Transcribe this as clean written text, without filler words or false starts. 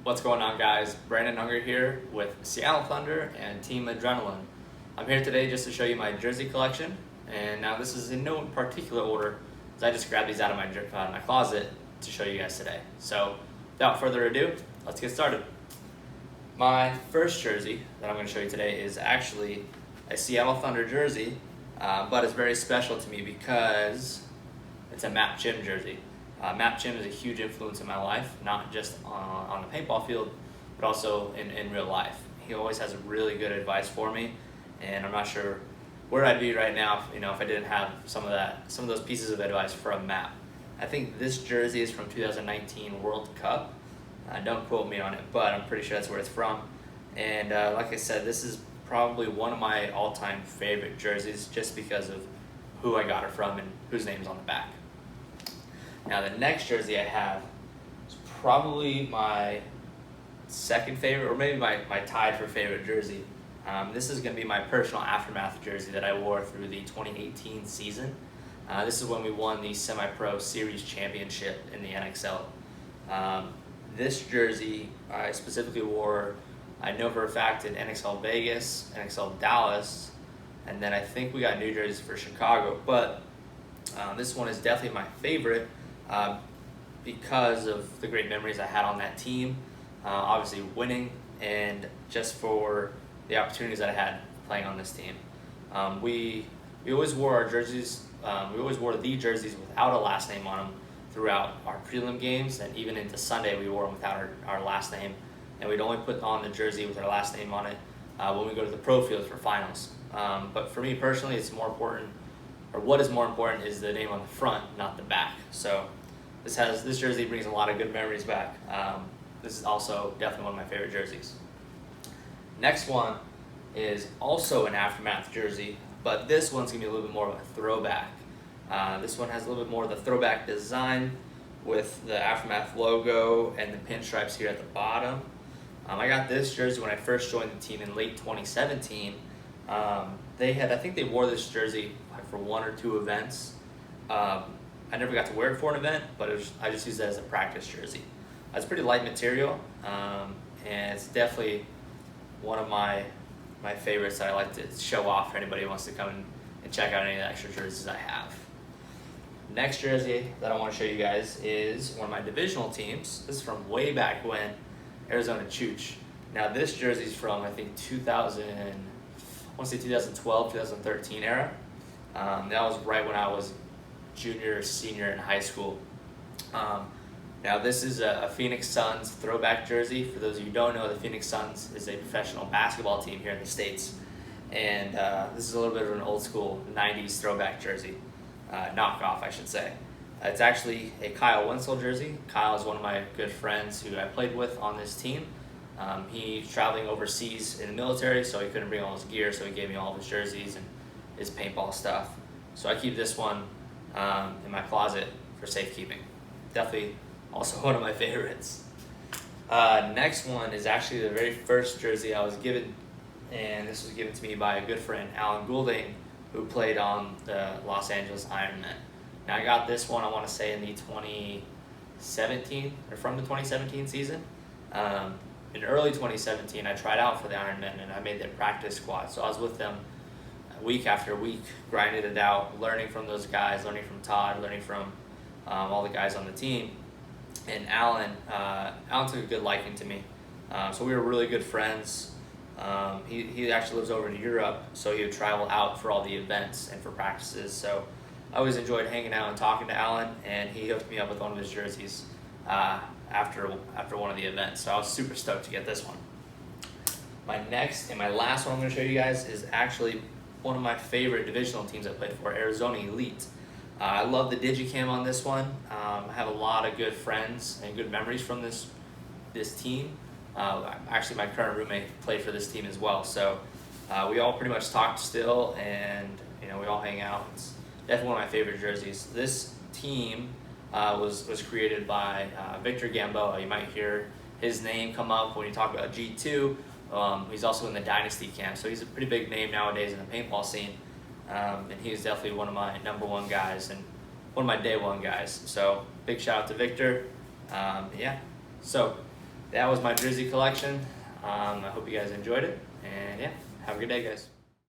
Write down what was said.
What's going on, guys? Brandon Unger here with Seattle Thunder and Team Adrenaline. I'm here today just to show you my jersey collection, and now this is in no particular order, as I just grabbed these out of my closet to show you guys today. So, without further ado, let's get started. My first jersey that I'm going to show you today is actually a Seattle Thunder jersey, but it's very special to me because it's a Matt Chim jersey. Matt Chim is a huge influence in my life, not just on the paintball field, but also in real life. He always has really good advice for me, and I'm not sure where I'd be right now if I didn't have some of those pieces of advice from Matt. I think this jersey is from 2019 World Cup. Don't quote me on it, but I'm pretty sure that's where it's from. And like I said, this is probably one of my all-time favorite jerseys just because of who I got it from and whose name's on the back. Now the next jersey I have is probably my second favorite, or maybe my tied for favorite jersey. This is going to be my personal Aftermath jersey that I wore through the 2018 season. This is when we won the Semi-Pro Series Championship in the NXL. This jersey I specifically wore, I know for a fact, in NXL Vegas, NXL Dallas, and then I think we got new jerseys for Chicago, but this one is definitely my favorite. Because of the great memories I had on that team, obviously winning, and just for the opportunities that I had playing on this team. We always wore our jerseys, we always wore the jerseys without a last name on them throughout our prelim games, and even into Sunday we wore them without our last name, and we'd only put on the jersey with our last name on it when we go to the pro field for finals. But for me personally, it's more important, or what is more important is the name on the front, not the back. So this jersey brings a lot of good memories back. This is also definitely one of my favorite jerseys. Next one is also an Aftermath jersey, but this one's gonna be a little bit more of a throwback. This one has a little bit more of the throwback design with the Aftermath logo and the pinstripes here at the bottom. I got this jersey when I first joined the team in late 2017. I think they wore this jersey for one or two events. I never got to wear it for an event, but I just used it as a practice jersey. It's pretty light material, and it's definitely one of my favorites that I like to show off for anybody who wants to come and check out any of the extra jerseys I have. Next jersey that I want to show you guys is one of my divisional teams. This is from way back when, Arizona Chooch. Now this jersey is from, I think, 2012, 2013 era. That was right when I was junior, senior in high school. Now this is a Phoenix Suns throwback jersey. For those of you who don't know, the Phoenix Suns is a professional basketball team here in the States. And this is a little bit of an old school 90s throwback jersey. Knockoff, I should say. It's actually a Kyle Wenzel jersey. Kyle is one of my good friends who I played with on this team. He's traveling overseas in the military, so he couldn't bring all his gear, so he gave me all of his jerseys and his paintball stuff. So I keep this one in my closet for safekeeping. Definitely also one of my favorites. Next one is actually the very first jersey I was given, and this was given to me by a good friend, Alan Goulding, who played on the Los Angeles Ironmen. Now I got this one, I want to say, in the 2017, or from the 2017 season. In early 2017, I tried out for the Ironmen, and I made their practice squad. So I was with them week after week, grinding it out, learning from those guys, learning from Todd, learning from all the guys on the team. And Alan took a good liking to me. So we were really good friends. He actually lives over in Europe, so he would travel out for all the events and for practices. So I always enjoyed hanging out and talking to Alan, and he hooked me up with one of his jerseys after one of the events. So I was super stoked to get this one. My next and my last one I'm going to show you guys is actually one of my favorite divisional teams I played for, Arizona Elite. I love the Digicam on this one. I have a lot of good friends and good memories from this team. Actually, my current roommate played for this team as well, so we all pretty much talk still, and we all hang out. It's definitely one of my favorite jerseys. This team was created by Victor Gamboa. You might hear his name come up when you talk about G2. He's also in the Dynasty camp, so he's a pretty big name nowadays in the paintball scene. And he's definitely one of my number one guys and one of my day one guys. So big shout out to Victor. Yeah. So that was my jersey collection. I hope you guys enjoyed it, and yeah, have a good day, guys.